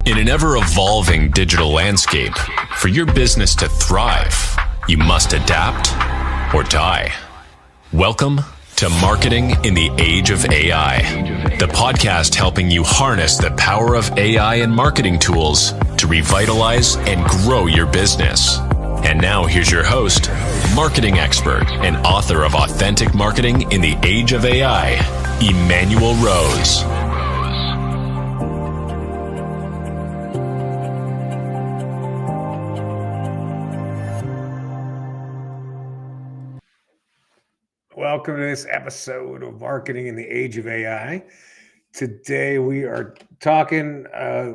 In an ever-evolving digital landscape, for your business to thrive, you must adapt or die. Welcome to Marketing in the Age of AI, the podcast helping you harness the power of AI and marketing tools to revitalize and grow your business. And now here's your host, marketing expert and author of Authentic Marketing in the Age of AI, Emmanuel Rose. Welcome to this episode of Marketing in the Age of AI. Today we are talking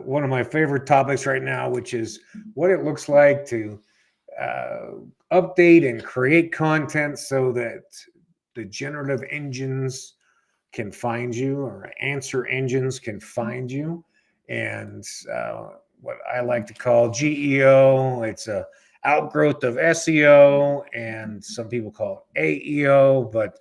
one of my favorite topics right now, which is what it looks like to update and create content so that the generative engines can find you, or answer engines can find you. And what I like to call GEO, it's a outgrowth of SEO, and some people call it AEO, but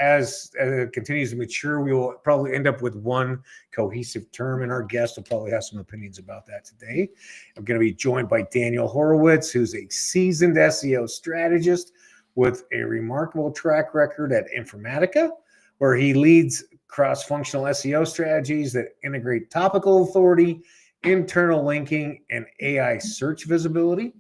as it continues to mature, we will probably end up with one cohesive term, and our guest will probably have some opinions about that today. I'm going to be joined by Daniel Horowitz, who's a seasoned SEO strategist with a remarkable track record at Informatica, where he leads cross-functional SEO strategies that integrate topical authority, internal linking, and AI search visibility.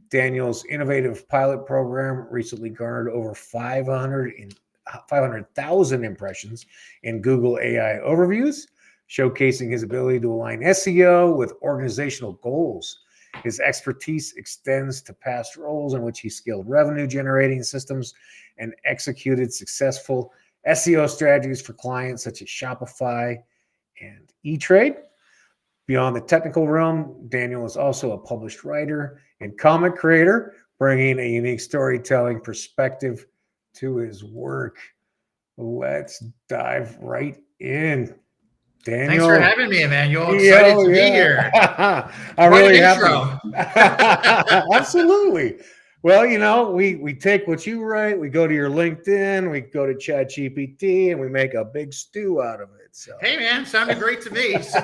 Daniel's innovative pilot program recently garnered over 500,000 impressions in Google AI overviews, showcasing his ability to align SEO with organizational goals. His expertise extends to past roles in which he scaled revenue-generating systems and executed successful SEO strategies for clients such as Shopify and E-Trade. Beyond the technical realm, Daniel is also a published writer and content creator, bringing a unique storytelling perspective to his work. Let's dive right in. Daniel. Thanks for having me, Emmanuel. Excited to be here. I'm really happy. Absolutely. Well, you know, we take what you write, we go to your LinkedIn, we go to ChatGPT, and we make a big stew out of it. So. Hey, man, sounded great to me. So.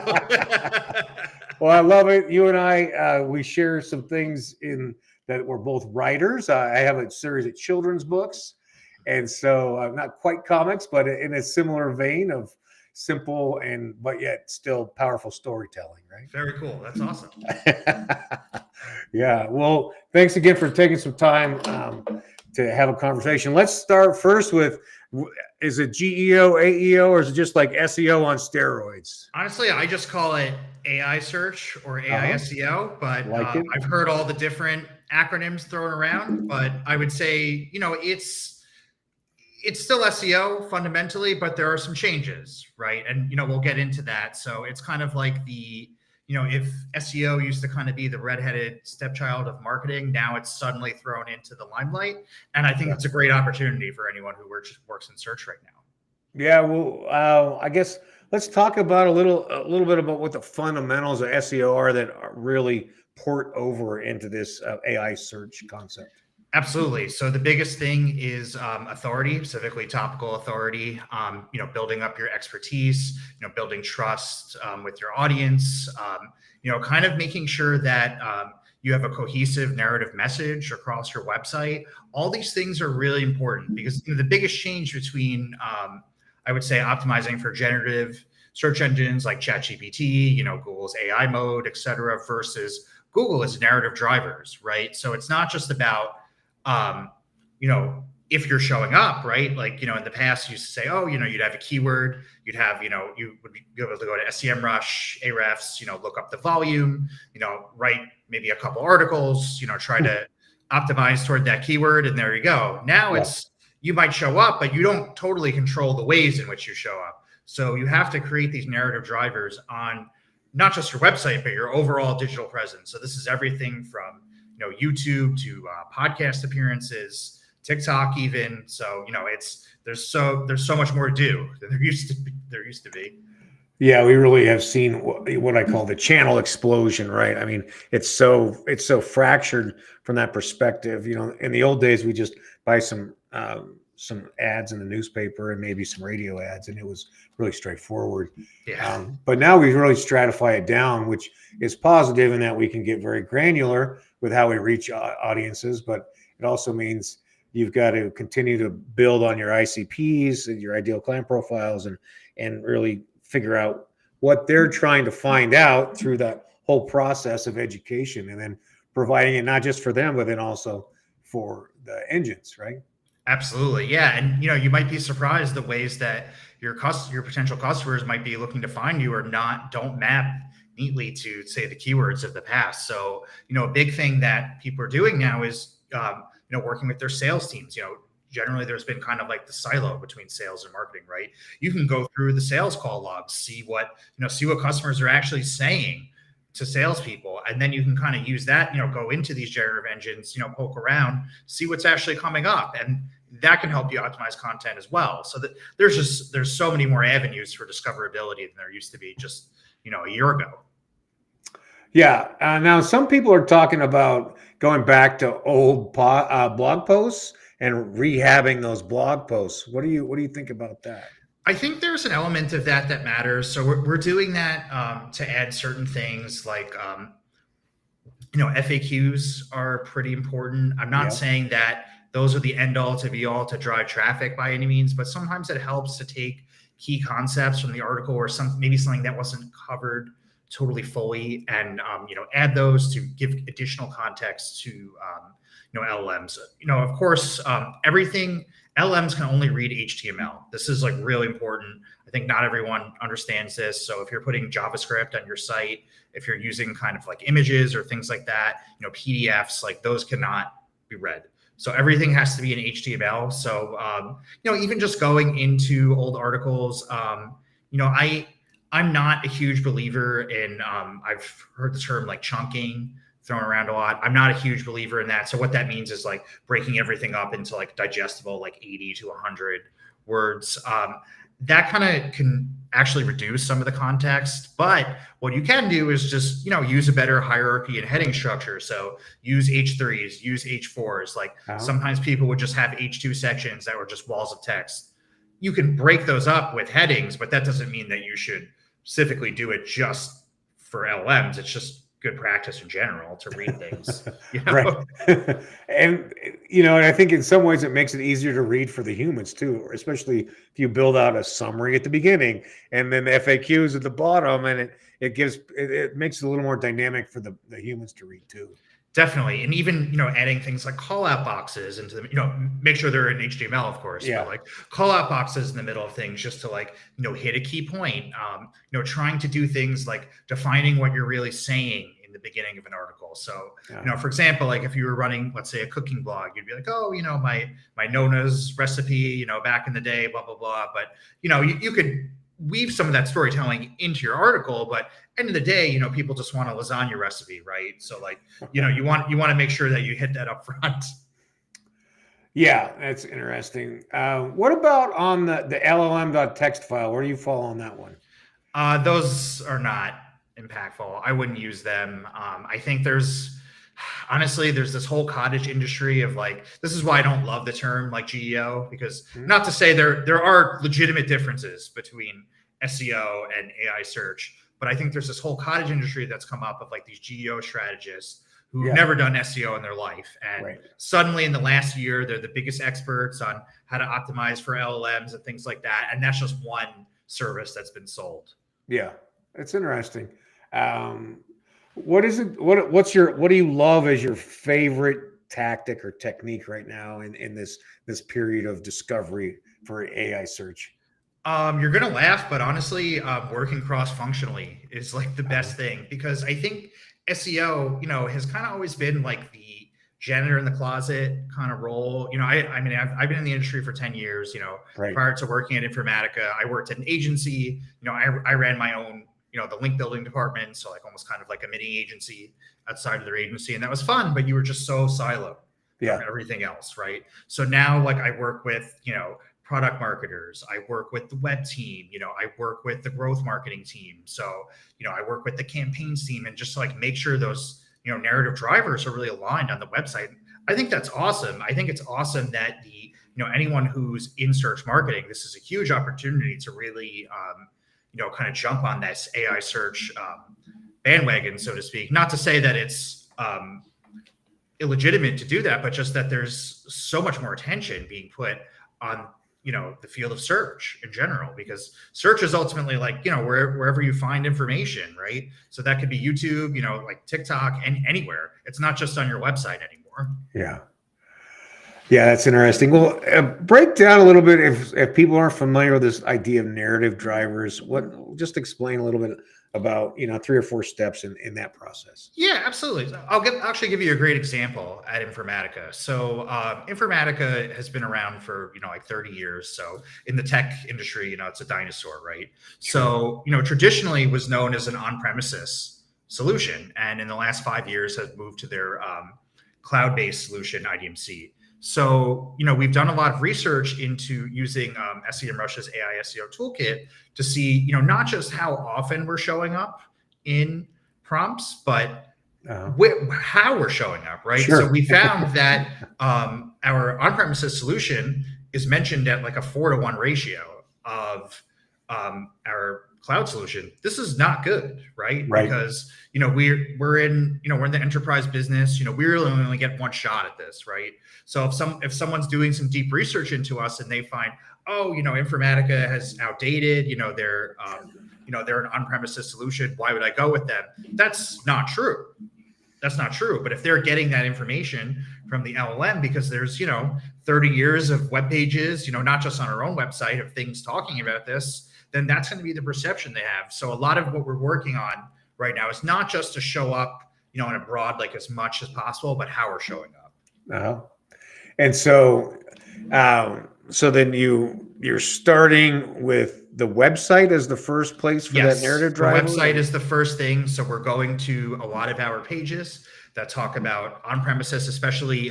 Well, I love it. You and I, we share some things in that we're both writers. I have a series of children's books, and so not quite comics, but in a similar vein of simple but yet still powerful storytelling, right? Very cool. That's awesome. Yeah. Well, thanks again for taking some time to have a conversation. Let's start first with, is it GEO, AEO, or is it just like SEO on steroids? Honestly, I just call it AI search or AI SEO, but I've heard all the different acronyms thrown around, but I would say, you know, it's still SEO fundamentally, but there are some changes, right? And, you know, we'll get into that. So it's kind of like if SEO used to kind of be the redheaded stepchild of marketing, now it's suddenly thrown into the limelight. And I think it's a great opportunity for anyone who works in search right now. Yeah, well, I guess let's talk about a little bit about what the fundamentals of SEO are that really port over into this AI search concept. Absolutely. So the biggest thing is authority, specifically topical authority, building up your expertise, building trust with your audience, kind of making sure that you have a cohesive narrative message across your website. All these things are really important because the biggest change between, I would say, optimizing for generative search engines like ChatGPT, Google's AI mode, et cetera, versus Google as narrative drivers, right? So it's not just about if you're showing up, right? Like, in the past you used to say, you'd have a keyword, you'd have, you would be able to go to SEMrush, Ahrefs, look up the volume, write maybe a couple articles, try to optimize toward that keyword. And there you go. Now you might show up, but you don't totally control the ways in which you show up. So you have to create these narrative drivers on not just your website, but your overall digital presence. So this is everything from YouTube to podcast appearances, TikTok even. So there's so much more to do than there used to be. Yeah, we really have seen what I call the channel explosion, right? I mean, it's so fractured from that perspective. In the old days, we just buy some some ads in the newspaper and maybe some radio ads, and it was really straightforward. Yeah. But now we really stratify it down, which is positive in that we can get very granular with how we reach audiences, but it also means you've got to continue to build on your ICPs and your ideal client profiles and really figure out what they're trying to find out through that whole process of education, and then providing it not just for them, but then also for the engines, right? Absolutely. Yeah. And you might be surprised the ways that your potential customers might be looking to find you or don't map neatly to, say, the keywords of the past. So, a big thing that people are doing now is, working with their sales teams. Generally there's been kind of like the silo between sales and marketing, right? You can go through the sales call logs, see what customers are actually saying to salespeople. And then you can kind of use that, go into these generative engines, poke around, see what's actually coming up. And that can help you optimize content as well. So that there's so many more avenues for discoverability than there used to be just, a year ago. Yeah. Now some people are talking about going back to old blog posts and rehabbing those blog posts. What do you think about that? I think there's an element of that matters. So we're doing that to add certain things like, FAQs are pretty important. I'm not saying that those are the end all to be all to drive traffic by any means, but sometimes it helps to take key concepts from the article or maybe something that wasn't covered totally fully and, add those to give additional context to, LLMs. Of course, everything LLMs can only read HTML. This is like really important. I think not everyone understands this. So if you're putting JavaScript on your site, if you're using kind of like images or things like that, PDFs, like those cannot be read. So everything has to be in HTML. So, even just going into old articles, I'm not a huge believer in, I've heard the term like chunking thrown around a lot. I'm not a huge believer in that. So what that means is like breaking everything up into like digestible, like 80 to 100 words. That kind of can actually reduce some of the context. But what you can do is just, use a better hierarchy and heading structure. So use H3s, use H4s. Like sometimes people would just have H2 sections that were just walls of text. You can break those up with headings, but that doesn't mean that you should specifically do it just for LLMs. It's just good practice in general to read things. Right. And, and I think in some ways it makes it easier to read for the humans too, especially if you build out a summary at the beginning and then the FAQs at the bottom, and it makes it a little more dynamic for the humans to read too. Definitely. And even, adding things like call out boxes into them, make sure they're in HTML, of course, but like call out boxes in the middle of things just to like, hit a key point, trying to do things like defining what you're really saying in the beginning of an article. So, for example, like if you were running, let's say a cooking blog, you'd be like, oh, my Nona's recipe, back in the day, blah, blah, blah. But, you could weave some of that storytelling into your article, but end of the day, people just want a lasagna recipe, right? So like, you want to make sure that you hit that up front. Yeah, that's interesting. What about on the LLM.txt file? Where do you fall on that one? Those are not impactful. I wouldn't use them. I think there's this whole cottage industry of like, this is why I don't love the term like GEO, because not to say there are legitimate differences between SEO and AI search, but I think there's this whole cottage industry that's come up of like these GEO strategists who've never done SEO in their life. And suddenly in the last year, they're the biggest experts on how to optimize for LLMs and things like that. And that's just one service that's been sold. Yeah, it's interesting. What is it? What do you love as your favorite tactic or technique right now in this period of discovery for AI search? You're gonna laugh, but honestly, working cross-functionally is like the best thing, because I think SEO, has kind of always been like the janitor in the closet kind of role. I've been in the industry for 10 years. Prior to working at Informatica, I worked at an agency. I ran my own, the link building department, so like almost kind of like a mini agency outside of their agency, and that was fun. But you were just so siloed from everything else, right? So now, like, I work with product marketers, I work with the web team, I work with the growth marketing team. So, I work with the campaigns team, and just to like make sure those, narrative drivers are really aligned on the website. I think that's awesome. I think it's awesome that the anyone who's in search marketing, this is a huge opportunity to really, kind of jump on this AI search bandwagon, so to speak. Not to say that it's illegitimate to do that, but just that there's so much more attention being put on the field of search in general, because search is ultimately like wherever you find information, right? So that could be YouTube, like TikTok, and anywhere. It's not just on your website anymore. Yeah, that's interesting. Well, break down a little bit if people aren't familiar with this idea of narrative drivers. Just explain a little bit about 3 or 4 steps in that process. Yeah, absolutely. So I'll actually give you a great example at Informatica. So Informatica has been around for like 30 years. So in the tech industry, it's a dinosaur, right? Sure. So traditionally was known as an on-premises solution, and in the last 5 years has moved to their cloud-based solution, IDMC. So, we've done a lot of research into using SEMrush's AI SEO toolkit to see, not just how often we're showing up in prompts, but how we're showing up, right? Sure. So we found that our on-premises solution is mentioned at like a 4-to-1 ratio of our cloud solution. This is not good, right? Because we're in the enterprise business. We really only get one shot at this, right? So if someone's doing some deep research into us and they find, Informatica has outdated, they're an on-premises solution, why would I go with them? That's not true. But if they're getting that information from the LLM because there's 30 years of web pages, not just on our own website, of things talking about this, then that's going to be the perception they have. So a lot of what we're working on right now is not just to show up, in a broad, like as much as possible, but how we're showing up. And so, then you're starting with the website as the first place for that narrative driver? The website is the first thing. So we're going to a lot of our pages that talk about on-premises, especially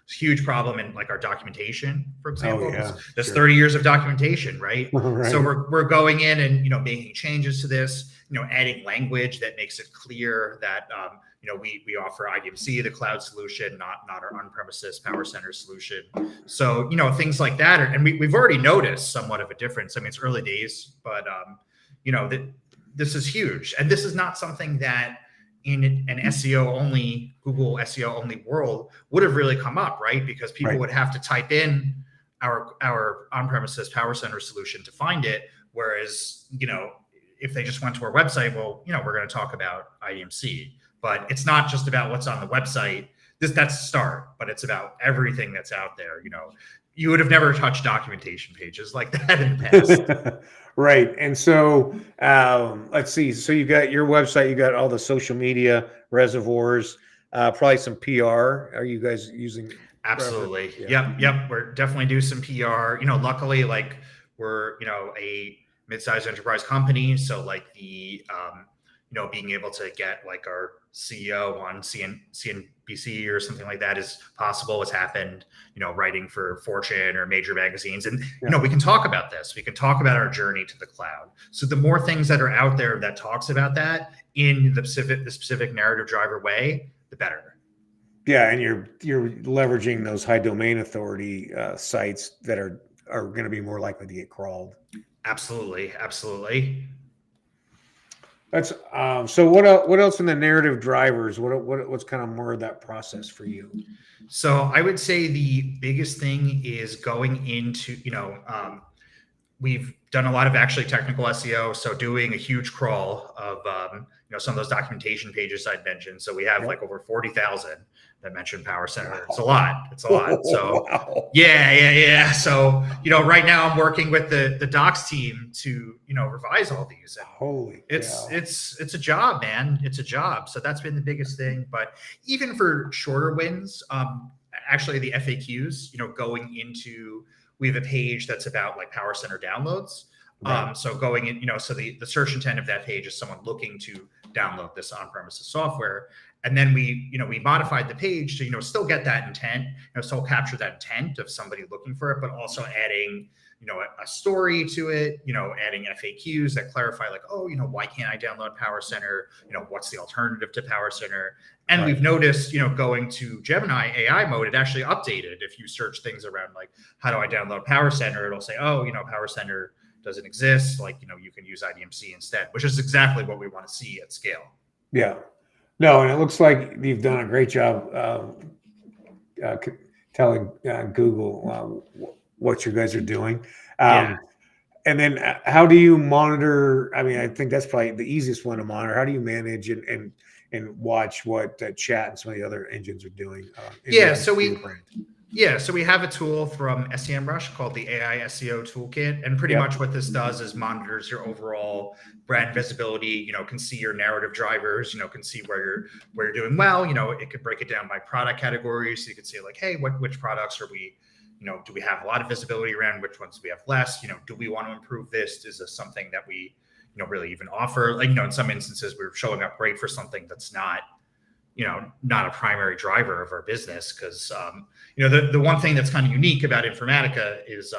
huge problem in like our documentation, for example. There's 30 years of documentation, right? So we're going in and making changes to this, adding language that makes it clear that we offer IDMC, the cloud solution, not our on-premises Power Center solution. So things like that, and we've already noticed somewhat of a difference. I mean, it's early days, but this is huge, and this is not something that in an Google SEO only world would have really come up, right? Because people would have to type in our on-premises Power Center solution to find it. Whereas, if they just went to our website, well, we're going to talk about IDMC, but it's not just about what's on the website. That's the start, but it's about everything that's out there. You would have never touched documentation pages like that in the past. Right. And so let's see. So you got your website, you got all the social media reservoirs, probably some PR. Are you guys using? Absolutely. Yep. We're definitely do some PR. Luckily, like we're, a mid-sized enterprise company. So like the, being able to get like our CEO on CNBC or something like that is possible. It's happened, writing for Fortune or major magazines. And, we can talk about this. We can talk about our journey to the cloud. So the more things that are out there that talks about that in the specific narrative driver way, the better. Yeah. And you're leveraging those high domain authority sites that are going to be more likely to get crawled. Absolutely. That's so. What else in the narrative drivers? What's kind of more of that process for you? So I would say the biggest thing is going into we've done a lot of actually technical SEO. So doing a huge crawl of some of those documentation pages I'd mentioned. So we have like over 40,000 that mention Power Center. It's a lot. So yeah. So right now I'm working with the docs team to revise all these. And holy, it's a job, man. It's a job. So that's been the biggest thing. But even for shorter wins, actually the FAQs, going into, we have a page that's about like Power Center downloads. So going in, so the search intent of that page is someone looking to download this on-premises software. And then we modified the page to, still get that intent, still capture that intent of somebody looking for it, but also adding a story to it, adding FAQs that clarify like, oh, why can't I download Power Center? What's the alternative to Power Center? And we've noticed, going to Gemini AI mode, it actually updated. If you search things around like, how do I download Power Center? It'll say, oh, Power Center doesn't exist. Like, you can use IDMC instead, which is exactly what we want to see at scale. Yeah. No, and it looks like you've done a great job telling Google what you guys are doing. And then how do you monitor? I mean, I think that's probably the easiest one to monitor. How do you manage and watch what Chat and some of the other engines are doing? So we have a tool from SEMrush called the AI SEO Toolkit, and pretty much what this does is monitors your overall brand visibility. Can see your narrative drivers. Can see where you're doing well. It could break it down by product categories, so you could say like, hey, which products are we? Do we have a lot of visibility around? Which ones do we have less? Do we want to improve this? Is this something that we really even offer? Like, in some instances, we're showing up great for something that's not a primary driver of our business. Because, the one thing that's kind of unique about Informatica is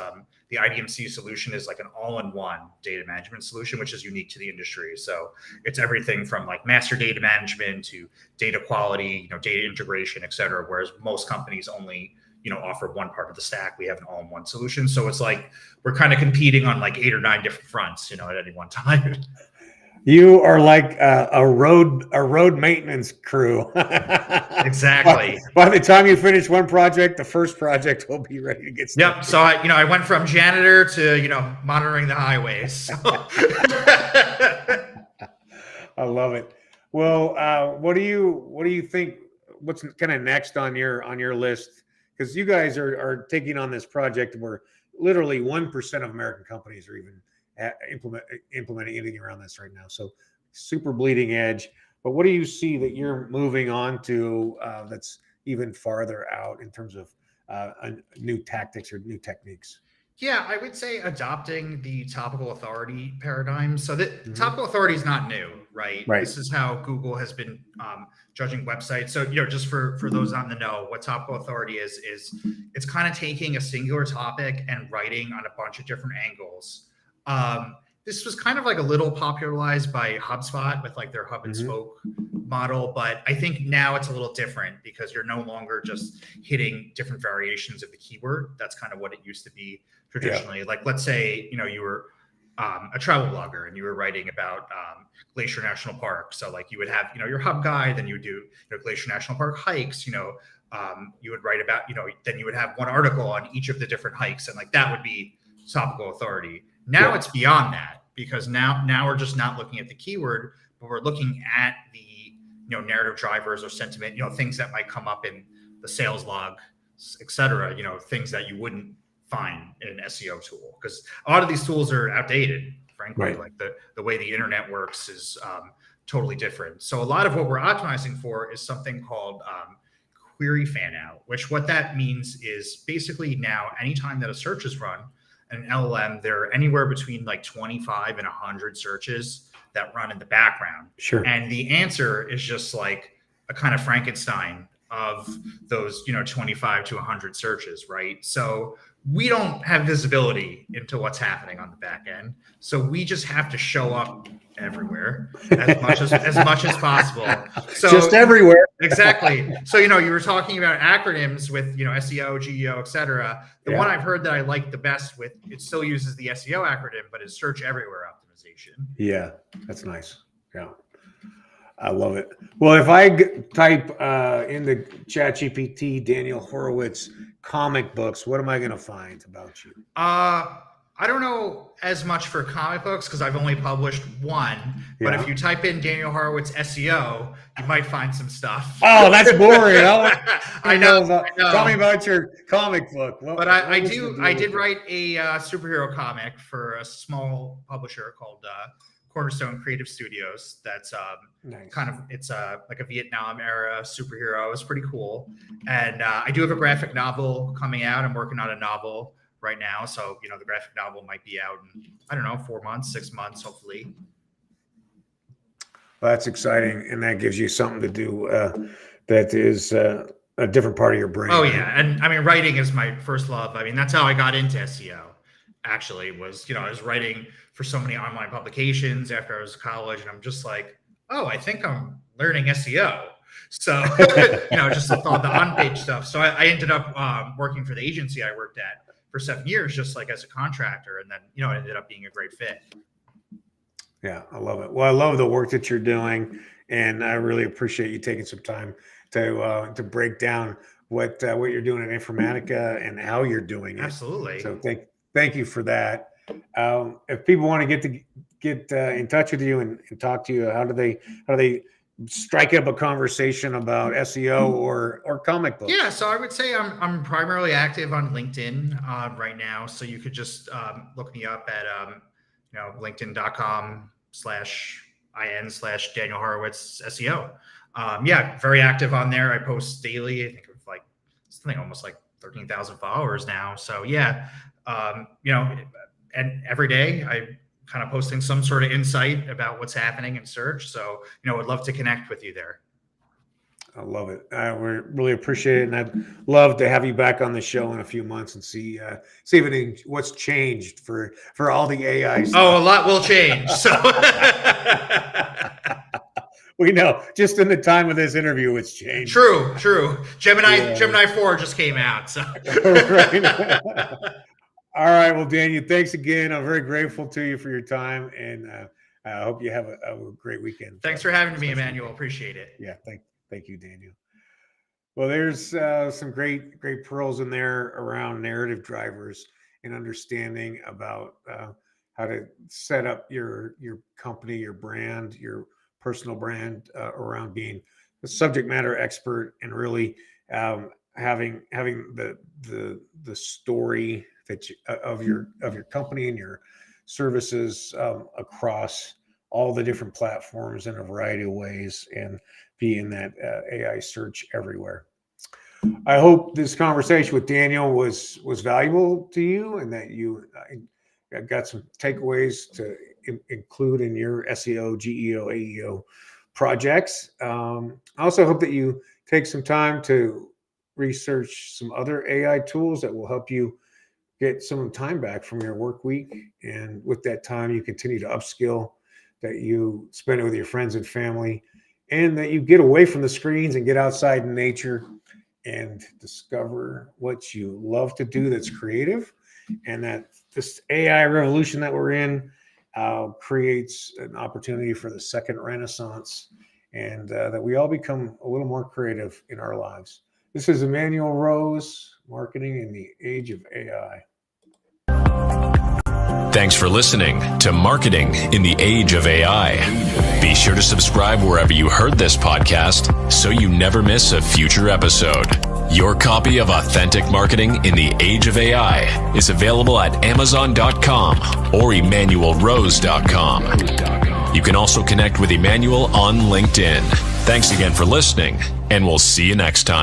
the IDMC solution is like an all-in-one data management solution, which is unique to the industry. So it's everything from like master data management to data quality, data integration, et cetera. Whereas most companies only offer one part of the stack. We have an all-in-one solution. So it's like we're kind of competing on like 8 or 9 different fronts, at any one time. You are like a road maintenance crew. Exactly. By the time you finish one project, the first project will be ready to get started. Yep. So I went from janitor to monitoring the highways. So. I love it. Well, what do you think? What's kind of next on your list? Because you guys are taking on this project where literally 1% of American companies are even implementing anything around this right now. So super bleeding edge. But what do you see that you're moving on to that's even farther out in terms of new tactics or new techniques? Yeah, I would say adopting the topical authority paradigm. So that topical authority is not new, right? This is how Google has been judging websites. So, just for those on the know, what topical authority is it's kind of taking a singular topic and writing on a bunch of different angles. This was kind of like a little popularized by HubSpot with like their hub and spoke model. But I think now it's a little different because you're no longer just hitting different variations of the keyword. That's kind of what it used to be traditionally. Like, let's say, you were a travel blogger and you were writing about Glacier National Park. So like you would have, your hub guide, then you would do Glacier National Park hikes, you would write about, then you would have one article on each of the different hikes. And like that would be topical authority. Now it's beyond that because now we're just not looking at the keyword, but we're looking at the narrative drivers or sentiment, things that might come up in the sales log, et cetera, things that you wouldn't find in an SEO tool because a lot of these tools are outdated, frankly. Like the way the internet works is totally different. So a lot of what we're optimizing for is something called query fan out, which what that means is basically now anytime that a search is run, an LLM, there are anywhere between like 25 and 100 searches that run in the background. Sure. And the answer is just like a kind of Frankenstein of those, 25 to 100 searches, right? So we don't have visibility into what's happening on the back end. So we just have to show up everywhere as much as possible. So just everywhere. Exactly. So, you were talking about acronyms with, SEO, GEO, et cetera. The one I've heard that I like the best with, it still uses the SEO acronym, but it's search everywhere optimization. Yeah, that's nice. Yeah. I love it. Well, if I type in the ChatGPT, Daniel Horowitz comic books, what am I going to find about you? I don't know as much for comic books because I've only published one. But if you type in Daniel Horowitz SEO, you might find some stuff. Oh, that's boring. I know. Tell me about your comic book. I did write a superhero comic for a small publisher called Cornerstone Creative Studios. That's nice. It's like a Vietnam era superhero. It's pretty cool. And I do have a graphic novel coming out. I'm working on a novel right now. So, the graphic novel might be out in, I don't know, 4 months, 6 months, hopefully. Well, that's exciting. And that gives you something to do that is a different part of your brain. Oh, yeah. And I mean, writing is my first love. I mean, that's how I got into SEO. actually was, I was writing for so many online publications after I was in college, and I'm just like, oh, I think I'm learning SEO. So, just on the on-page stuff. So I ended up working for the agency I worked at for 7 years, just like as a contractor. And then, it ended up being a great fit. Yeah, I love it. Well, I love the work that you're doing, and I really appreciate you taking some time to break down what you're doing in Informatica and how you're doing it. Absolutely. So thank you for that. If people want to get in touch with you and talk to you, how do they strike up a conversation about SEO or comic books? Yeah, so I would say I'm primarily active on LinkedIn right now. So you could just look me up at linkedin.com/in/Daniel Horowitz SEO. Very active on there. I post daily. I think of something almost like 13,000 followers now. So and every day I kind of posting some sort of insight about what's happening in search. So, would love to connect with you there. I love it. We really appreciate it. And I'd love to have you back on the show in a few months and see what's changed for all the AI stuff. Oh, a lot will change. So we know just in the time of this interview, it's changed. True. Gemini 4 just came out. So. Right. All right. Well, Daniel, thanks again. I'm very grateful to you for your time, and I hope you have a great weekend. Thanks for having me, Emmanuel. Appreciate it. Yeah. Thank you, Daniel. Well, there's some great pearls in there around narrative drivers and understanding about how to set up your company, your brand, your personal brand around being a subject matter expert and really having the story of your company and your services across all the different platforms in a variety of ways and be in that AI search everywhere. I hope this conversation with Daniel was valuable to you and that you got some takeaways to include in your SEO, GEO, AEO projects. I also hope that you take some time to research some other AI tools that will help you get some time back from your work week. And with that time, you continue to upskill, that you spend it with your friends and family, and that you get away from the screens and get outside in nature and discover what you love to do that's creative. And that this AI revolution that we're in creates an opportunity for the second renaissance, and that we all become a little more creative in our lives. This is Emmanuel Rose, Marketing in the Age of AI. Thanks for listening to Marketing in the Age of AI. Be sure to subscribe wherever you heard this podcast so you never miss a future episode. Your copy of Authentic Marketing in the Age of AI is available at Amazon.com or EmmanuelRose.com. You can also connect with Emmanuel on LinkedIn. Thanks again for listening, and we'll see you next time.